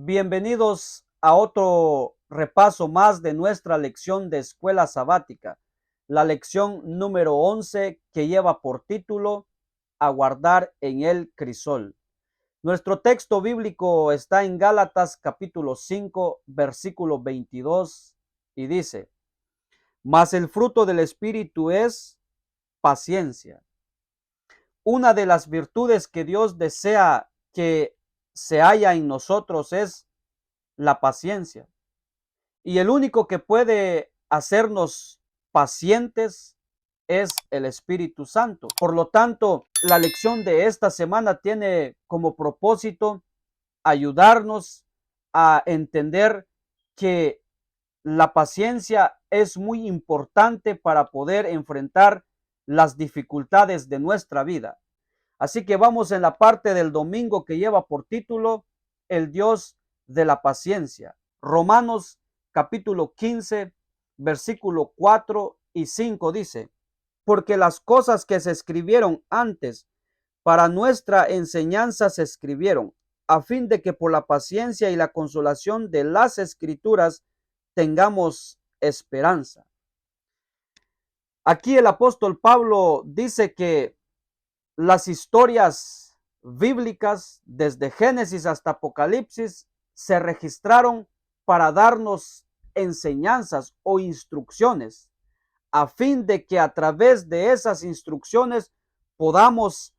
Bienvenidos a otro repaso más de nuestra lección de escuela sabática, la lección número 11 que lleva por título Aguardar en el crisol. Nuestro texto bíblico está en Gálatas capítulo 5, versículo 22 y dice: Mas el fruto del Espíritu es paciencia. Una de las virtudes que Dios desea que se haya en nosotros es la paciencia. Y el único que puede hacernos pacientes es el Espíritu Santo. Por lo tanto, la lección de esta semana tiene como propósito ayudarnos a entender que la paciencia es muy importante para poder enfrentar las dificultades de nuestra vida. Así que vamos en la parte del domingo que lleva por título El Dios de la paciencia. Romanos capítulo 15, versículo 4 y 5 dice: Porque las cosas que se escribieron antes para nuestra enseñanza se escribieron, a fin de que por la paciencia y la consolación de las escrituras tengamos esperanza. Aquí el apóstol Pablo dice que las historias bíblicas, desde Génesis hasta Apocalipsis, se registraron para darnos enseñanzas o instrucciones, a fin de que a través de esas instrucciones podamos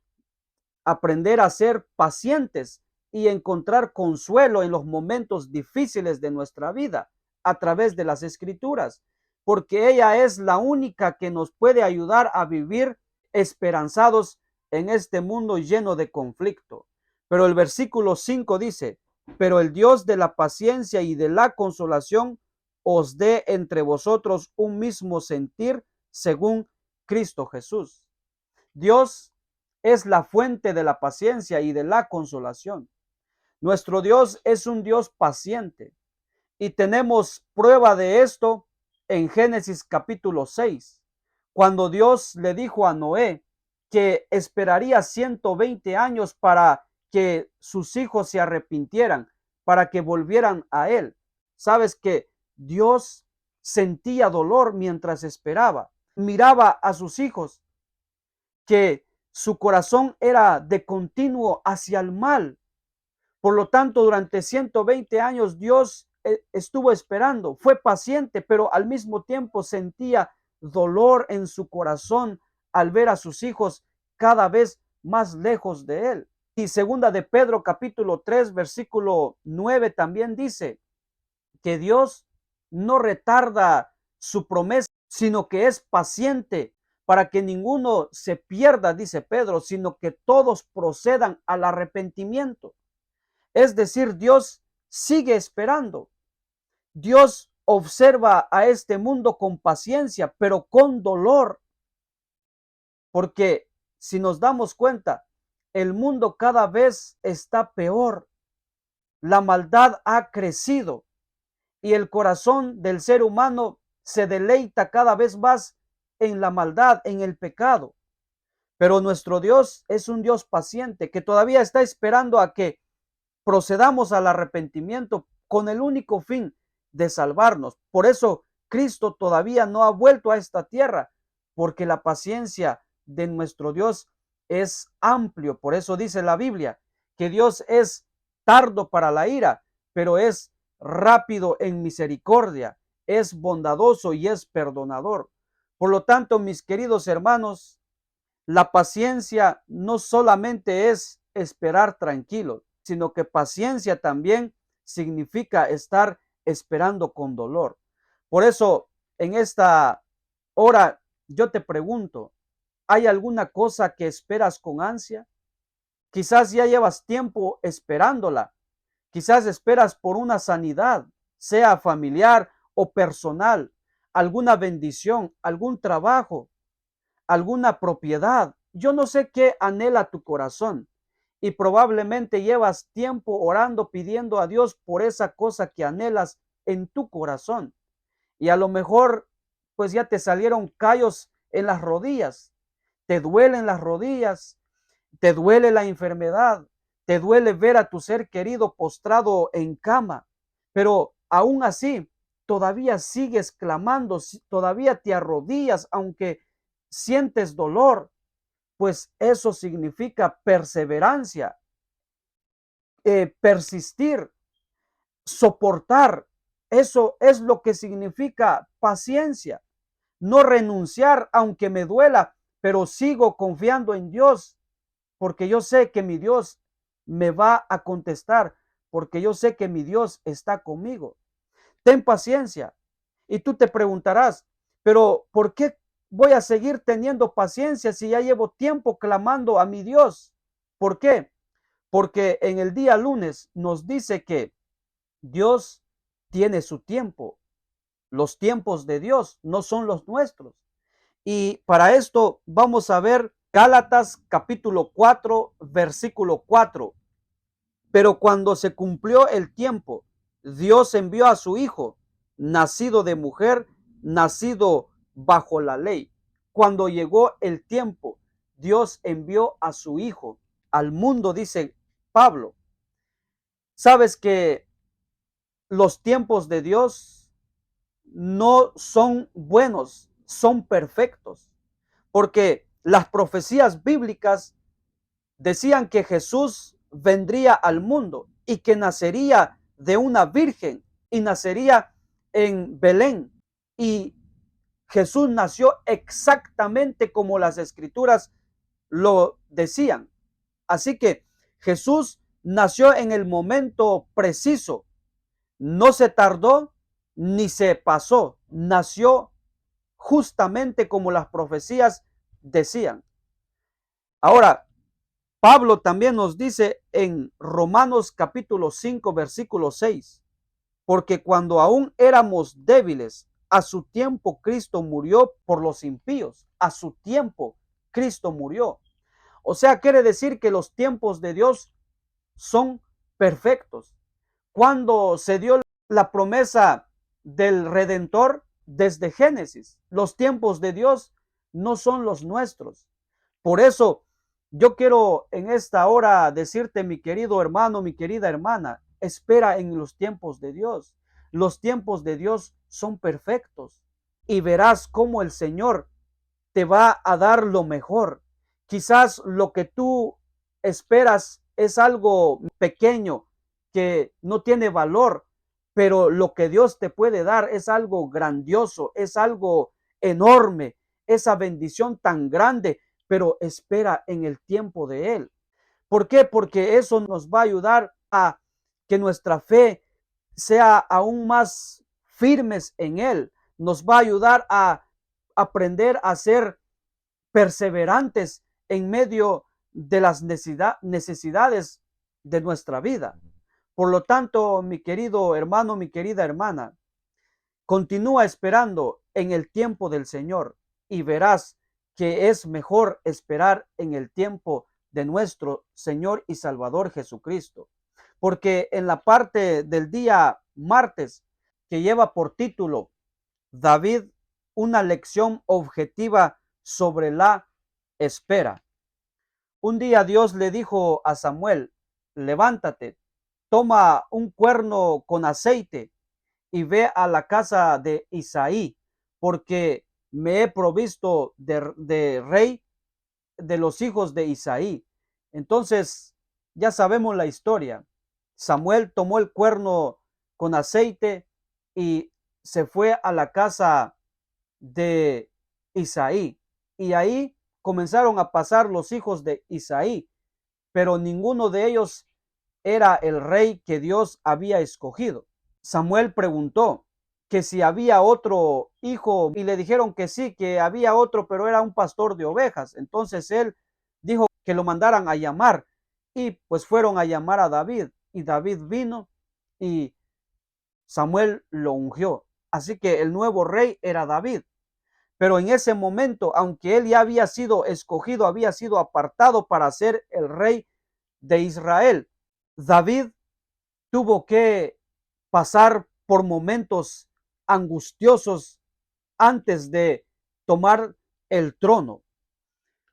aprender a ser pacientes y encontrar consuelo en los momentos difíciles de nuestra vida a través de las escrituras, porque ella es la única que nos puede ayudar a vivir esperanzados en este mundo lleno de conflicto. Pero el versículo 5 dice: pero el Dios de la paciencia y de la consolación os dé entre vosotros un mismo sentir según Cristo Jesús. Dios es la fuente de la paciencia y de la consolación. Nuestro Dios es un Dios paciente y tenemos prueba de esto en Génesis capítulo 6, cuando Dios le dijo a Noé que esperaría 120 años para que sus hijos se arrepintieran, para que volvieran a él. Sabes que Dios sentía dolor mientras esperaba, miraba a sus hijos, que su corazón era de continuo hacia el mal. Por lo tanto, durante 120 años Dios estuvo esperando, fue paciente, pero al mismo tiempo sentía dolor en su corazón al ver a sus hijos cada vez más lejos de él. Y segunda de Pedro capítulo 3 versículo 9 también dice que Dios no retarda su promesa, sino que es paciente para que ninguno se pierda, dice Pedro, sino que todos procedan al arrepentimiento. Es decir, Dios sigue esperando. Dios observa a este mundo con paciencia, pero con dolor, porque si nos damos cuenta, el mundo cada vez está peor. La maldad ha crecido y el corazón del ser humano se deleita cada vez más en la maldad, en el pecado. Pero nuestro Dios es un Dios paciente que todavía está esperando a que procedamos al arrepentimiento con el único fin de salvarnos. Por eso Cristo todavía no ha vuelto a esta tierra, porque la paciencia de nuestro Dios es amplio. Por eso dice la Biblia que Dios es tardo para la ira, pero es rápido en misericordia, es bondadoso y es perdonador. Por lo tanto, mis queridos hermanos, la paciencia no solamente es esperar tranquilo, sino que paciencia también significa estar esperando con dolor. Por eso, en esta hora, yo te pregunto, ¿hay alguna cosa que esperas con ansia? Quizás ya llevas tiempo esperándola. Quizás esperas por una sanidad, sea familiar o personal, alguna bendición, algún trabajo, alguna propiedad. Yo no sé qué anhela tu corazón y probablemente llevas tiempo orando, pidiendo a Dios por esa cosa que anhelas en tu corazón. Y a lo mejor pues ya te salieron callos en las rodillas, te duelen las rodillas, te duele la enfermedad, te duele ver a tu ser querido postrado en cama, pero aún así todavía sigues clamando, todavía te arrodillas, aunque sientes dolor, pues eso significa perseverancia, persistir, soportar. Eso es lo que significa paciencia. No renunciar aunque me duela, pero sigo confiando en Dios, porque yo sé que mi Dios me va a contestar, porque yo sé que mi Dios está conmigo. Ten paciencia. Y tú te preguntarás, pero ¿por qué voy a seguir teniendo paciencia si ya llevo tiempo clamando a mi Dios? ¿Por qué? Porque en el día lunes nos dice que Dios tiene su tiempo. Los tiempos de Dios no son los nuestros. Y para esto vamos a ver Gálatas capítulo 4, versículo 4. Pero cuando se cumplió el tiempo, Dios envió a su Hijo, nacido de mujer, nacido bajo la ley. Cuando llegó el tiempo, Dios envió a su Hijo al mundo, dice Pablo. Sabes que los tiempos de Dios no son buenos, son perfectos, porque las profecías bíblicas decían que Jesús vendría al mundo y que nacería de una virgen y nacería en Belén. Y Jesús nació exactamente como las escrituras lo decían. Así que Jesús nació en el momento preciso. No se tardó ni se pasó. Nació justamente como las profecías decían. Ahora, Pablo también nos dice en Romanos capítulo 5, versículo 6, porque cuando aún éramos débiles, a su tiempo Cristo murió por los impíos. A su tiempo Cristo murió. O sea, quiere decir que los tiempos de Dios son perfectos. Cuando se dio la promesa del Redentor desde Génesis, los tiempos de Dios no son los nuestros. Por eso yo quiero en esta hora decirte, mi querido hermano, mi querida hermana, espera en los tiempos de Dios. Los tiempos de Dios son perfectos y verás cómo el Señor te va a dar lo mejor. Quizás lo que tú esperas es algo pequeño que no tiene valor, pero lo que Dios te puede dar es algo grandioso, es algo enorme, esa bendición tan grande, pero espera en el tiempo de Él. ¿Por qué? Porque eso nos va a ayudar a que nuestra fe sea aún más firmes en Él. Nos va a ayudar a aprender a ser perseverantes en medio de las necesidades de nuestra vida. Por lo tanto, mi querido hermano, mi querida hermana, continúa esperando en el tiempo del Señor y verás que es mejor esperar en el tiempo de nuestro Señor y Salvador Jesucristo. Porque en la parte del día martes, que lleva por título David, una lección objetiva sobre la espera. Un día Dios le dijo a Samuel, levántate, toma un cuerno con aceite y ve a la casa de Isaí, porque me he provisto de rey de los hijos de Isaí. Entonces, ya sabemos la historia. Samuel tomó el cuerno con aceite y se fue a la casa de Isaí. Y ahí comenzaron a pasar los hijos de Isaí, pero ninguno de ellos era el rey que Dios había escogido. Samuel preguntó que si había otro hijo y le dijeron que sí, que había otro, pero era un pastor de ovejas. Entonces él dijo que lo mandaran a llamar y pues fueron a llamar a David y David vino y Samuel lo ungió. Así que el nuevo rey era David. Pero en ese momento, aunque él ya había sido escogido, había sido apartado para ser el rey de Israel, David tuvo que pasar por momentos angustiosos antes de tomar el trono.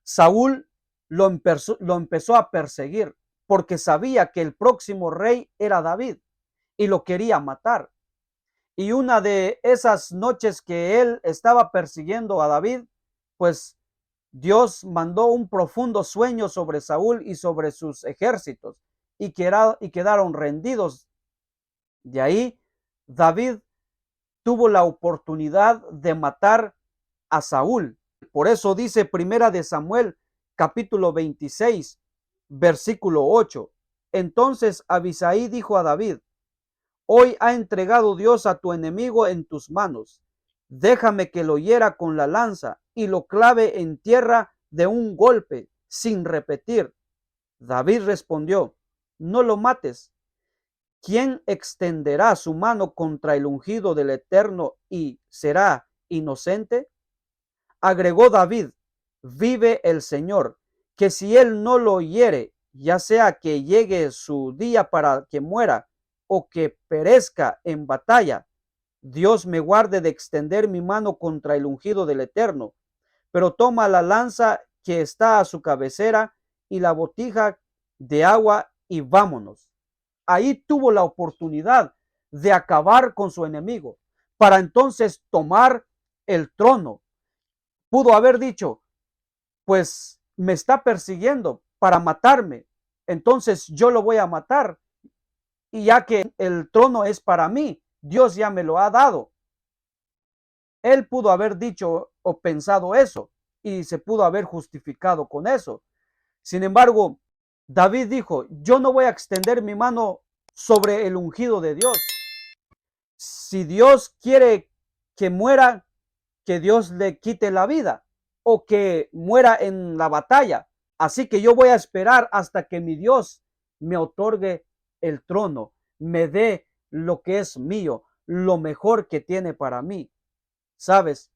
Saúl lo empezó a perseguir. porque sabía que el próximo rey era David y lo quería matar. Y una de esas noches que él estaba persiguiendo a David, pues Dios mandó un profundo sueño sobre Saúl y sobre sus ejércitos y quedaron rendidos. De ahí, David tuvo la oportunidad de matar a Saúl. Por eso dice Primera de Samuel, capítulo 26, versículo 8. Entonces Abisai dijo a David: hoy ha entregado Dios a tu enemigo en tus manos. Déjame que lo hiera con la lanza y lo clave en tierra de un golpe, sin repetir. David respondió: no lo mates. ¿Quién extenderá su mano contra el ungido del Eterno y será inocente? Agregó David: vive el Señor, que si él no lo hiere, ya sea que llegue su día para que muera o que perezca en batalla, Dios me guarde de extender mi mano contra el ungido del Eterno. Pero toma la lanza que está a su cabecera y la botija de agua y vámonos. Ahí tuvo la oportunidad de acabar con su enemigo para entonces tomar el trono. Pudo haber dicho: pues me está persiguiendo para matarme, entonces yo lo voy a matar, y ya que el trono es para mí, Dios ya me lo ha dado. Él pudo haber dicho o pensado eso y se pudo haber justificado con eso. Sin embargo, David dijo: yo no voy a extender mi mano sobre el ungido de Dios. Si Dios quiere que muera, que Dios le quite la vida o que muera en la batalla. Así que yo voy a esperar hasta que mi Dios me otorgue el trono, me dé lo que es mío, lo mejor que tiene para mí. ¿Sabes?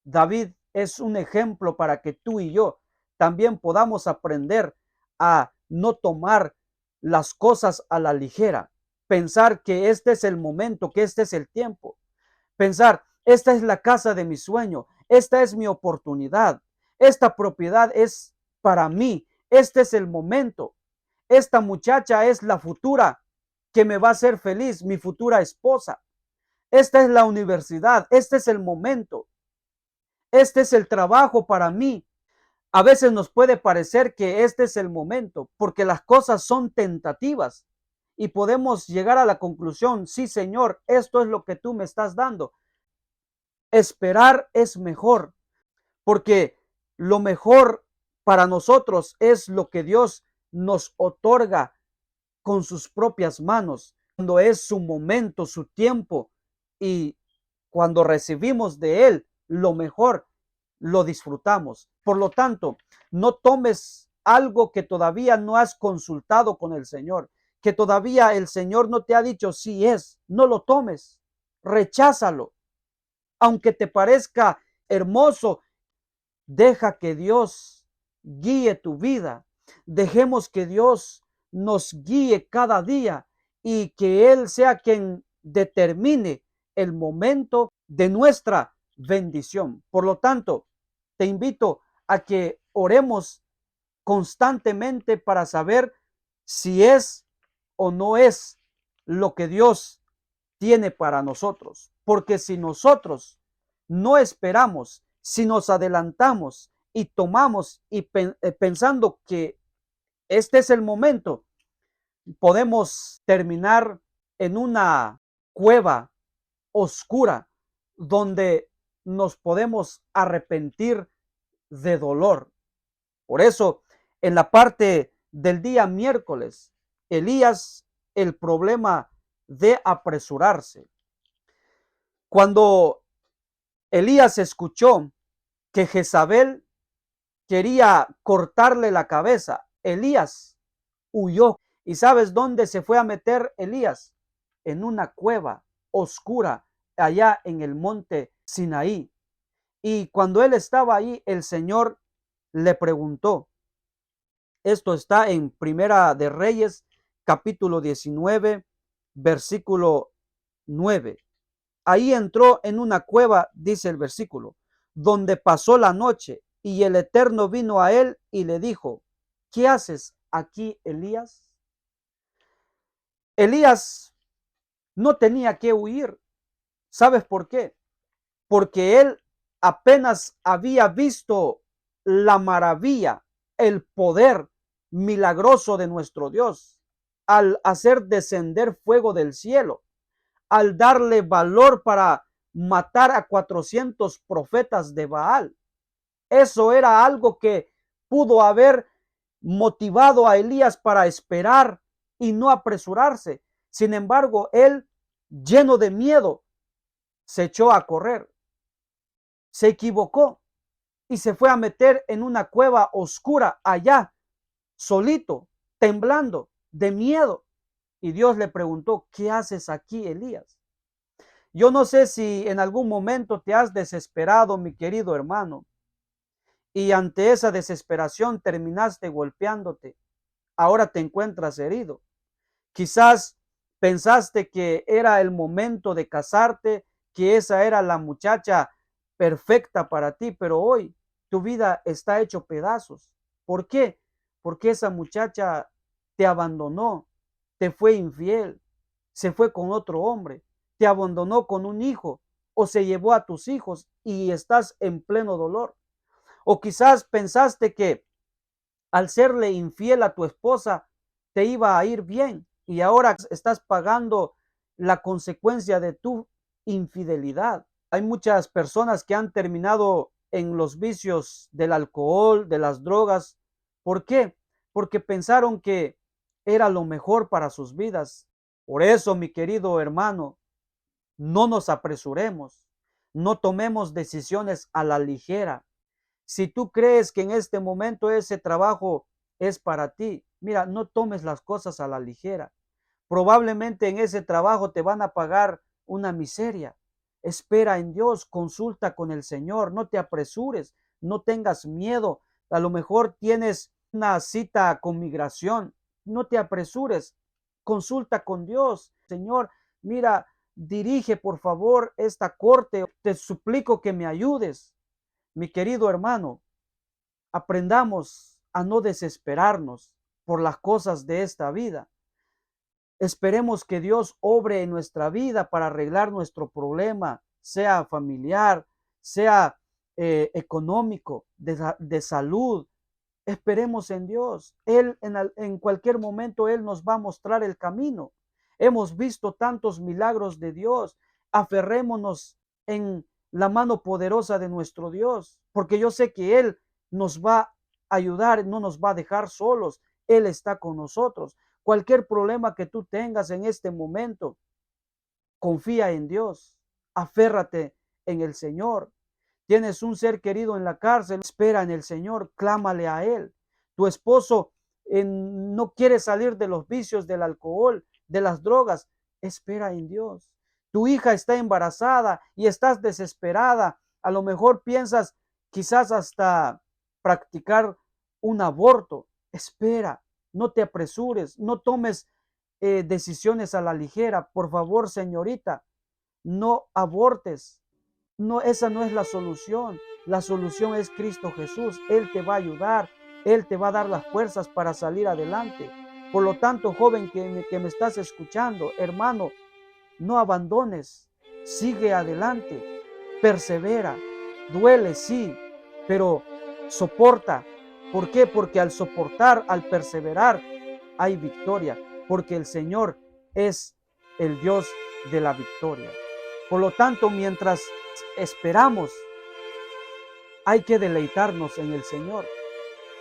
David es un ejemplo para que tú y yo también podamos aprender a no tomar las cosas a la ligera, pensar que este es el momento, que este es el tiempo, pensar: esta es la casa de mi sueño, esta es mi oportunidad, esta propiedad es para mí, este es el momento, esta muchacha es la futura que me va a hacer feliz, mi futura esposa, esta es la universidad, este es el momento, este es el trabajo para mí. A veces nos puede parecer que este es el momento porque las cosas son tentativas y podemos llegar a la conclusión: sí, Señor, esto es lo que tú me estás dando. Esperar es mejor, porque lo mejor para nosotros es lo que Dios nos otorga con sus propias manos, cuando es su momento, su tiempo, y cuando recibimos de Él lo mejor, lo disfrutamos. Por lo tanto, no tomes algo que todavía no has consultado con el Señor, que todavía el Señor no te ha dicho si es. No lo tomes, recházalo. Aunque te parezca hermoso, deja que Dios guíe tu vida. Dejemos que Dios nos guíe cada día y que Él sea quien determine el momento de nuestra bendición. Por lo tanto, te invito a que oremos constantemente para saber si es o no es lo que Dios tiene para nosotros. Porque si nosotros no esperamos, si nos adelantamos y tomamos y pensando que este es el momento, podemos terminar en una cueva oscura donde nos podemos arrepentir de dolor. Por eso, en la parte del día miércoles, Elías, el problema de apresurarse. Cuando Elías escuchó que Jezabel quería cortarle la cabeza, Elías huyó. ¿Y sabes dónde se fue a meter Elías? En una cueva oscura allá en el monte Sinaí. Y cuando él estaba ahí, el Señor le preguntó. Esto está en Primera de Reyes, capítulo 19, versículo 9. Ahí entró en una cueva, dice el versículo, donde pasó la noche, y el Eterno vino a él y le dijo: ¿qué haces aquí, Elías? Elías no tenía que huir. ¿Sabes por qué? Porque él apenas había visto la maravilla, el poder milagroso de nuestro Dios, al hacer descender fuego del cielo, al darle valor para matar a 400 profetas de Baal. Eso era algo que pudo haber motivado a Elías para esperar y no apresurarse. Sin embargo, él, lleno de miedo, se echó a correr, se equivocó y se fue a meter en una cueva oscura allá, solito, temblando de miedo. Y Dios le preguntó, ¿qué haces aquí, Elías? Yo no sé si en algún momento te has desesperado, mi querido hermano, y ante esa desesperación terminaste golpeándote. Ahora te encuentras herido. Quizás pensaste que era el momento de casarte, que esa era la muchacha perfecta para ti, pero hoy tu vida está hecho pedazos. ¿Por qué? Porque esa muchacha te abandonó, te fue infiel, se fue con otro hombre, te abandonó con un hijo o se llevó a tus hijos y estás en pleno dolor. O quizás pensaste que al serle infiel a tu esposa te iba a ir bien y ahora estás pagando la consecuencia de tu infidelidad. Hay muchas personas que han terminado en los vicios del alcohol, de las drogas. ¿Por qué? Porque pensaron que era lo mejor para sus vidas. Por eso, mi querido hermano, no nos apresuremos, no tomemos decisiones a la ligera. Si tú crees que en este momento ese trabajo es para ti, mira, no tomes las cosas a la ligera. Probablemente en ese trabajo te van a pagar una miseria. Espera en Dios, consulta con el Señor, no te apresures, no tengas miedo. A lo mejor tienes una cita con migración, no te apresures, consulta con Dios. Señor, mira, dirige por favor esta corte, te suplico que me ayudes. Mi querido hermano, aprendamos a no desesperarnos por las cosas de esta vida. Esperemos que Dios obre en nuestra vida para arreglar nuestro problema, sea familiar, sea económico, de salud. Esperemos en Dios. Él en cualquier momento, Él nos va a mostrar el camino. Hemos visto tantos milagros de Dios. Aferrémonos en la mano poderosa de nuestro Dios, porque yo sé que Él nos va a ayudar, no nos va a dejar solos. Él está con nosotros. Cualquier problema que tú tengas en este momento, confía en Dios, aférrate en el Señor. Tienes un ser querido en la cárcel, espera en el Señor, clámale a Él. Tu esposo no quiere salir de los vicios del alcohol, de las drogas, espera en Dios. Tu hija está embarazada y estás desesperada. A lo mejor piensas quizás hasta practicar un aborto. Espera, no te apresures, no tomes decisiones a la ligera. Por favor, señorita, no abortes. No, esa no es la solución. La solución es Cristo Jesús. Él te va a ayudar. Él te va a dar las fuerzas para salir adelante. Por lo tanto, joven que me estás escuchando, hermano, no abandones. Sigue adelante. Persevera. Duele, sí, pero soporta. ¿Por qué? Porque al soportar, al perseverar, hay victoria. Porque el Señor es el Dios de la victoria. Por lo tanto, mientras esperamos, hay que deleitarnos en el Señor.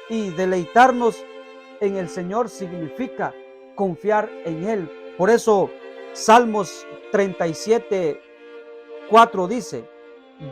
Y deleitarnos en el Señor significa confiar en Él. Por eso, Salmos 37:4 dice,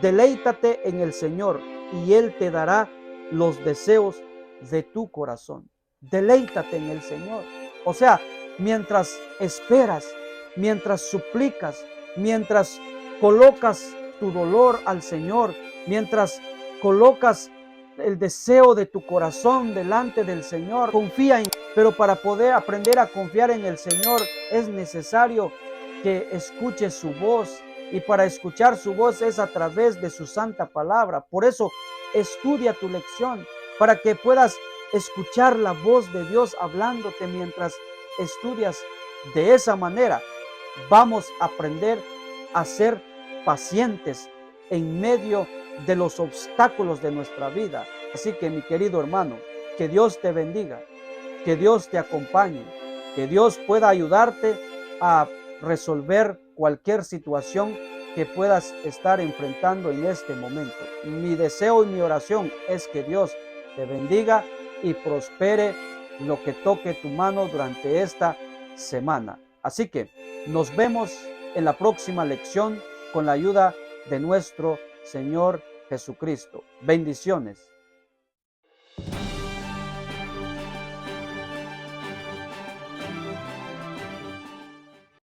deleítate en el Señor y Él te dará los deseos de tu corazón. Deleítate en el Señor. O sea, mientras esperas, mientras suplicas, mientras colocas tu dolor al Señor, mientras colocas el deseo de tu corazón delante del Señor, confía en Él. Pero para poder aprender a confiar en el Señor es necesario que escuches su voz, y para escuchar su voz es a través de su santa palabra. Por eso estudia tu lección, para que puedas escuchar la voz de Dios hablándote mientras estudias De esa manera vamos a aprender a ser pacientes en medio de los obstáculos de nuestra vida. Así que, mi querido hermano, que Dios te bendiga, que Dios te acompañe, que Dios pueda ayudarte a resolver cualquier situación que puedas estar enfrentando en este momento. Mi deseo y mi oración es que Dios te bendiga y prospere lo que toque tu mano durante esta semana. Así que nos vemos en la próxima lección con la ayuda de nuestro Señor Jesucristo. Bendiciones.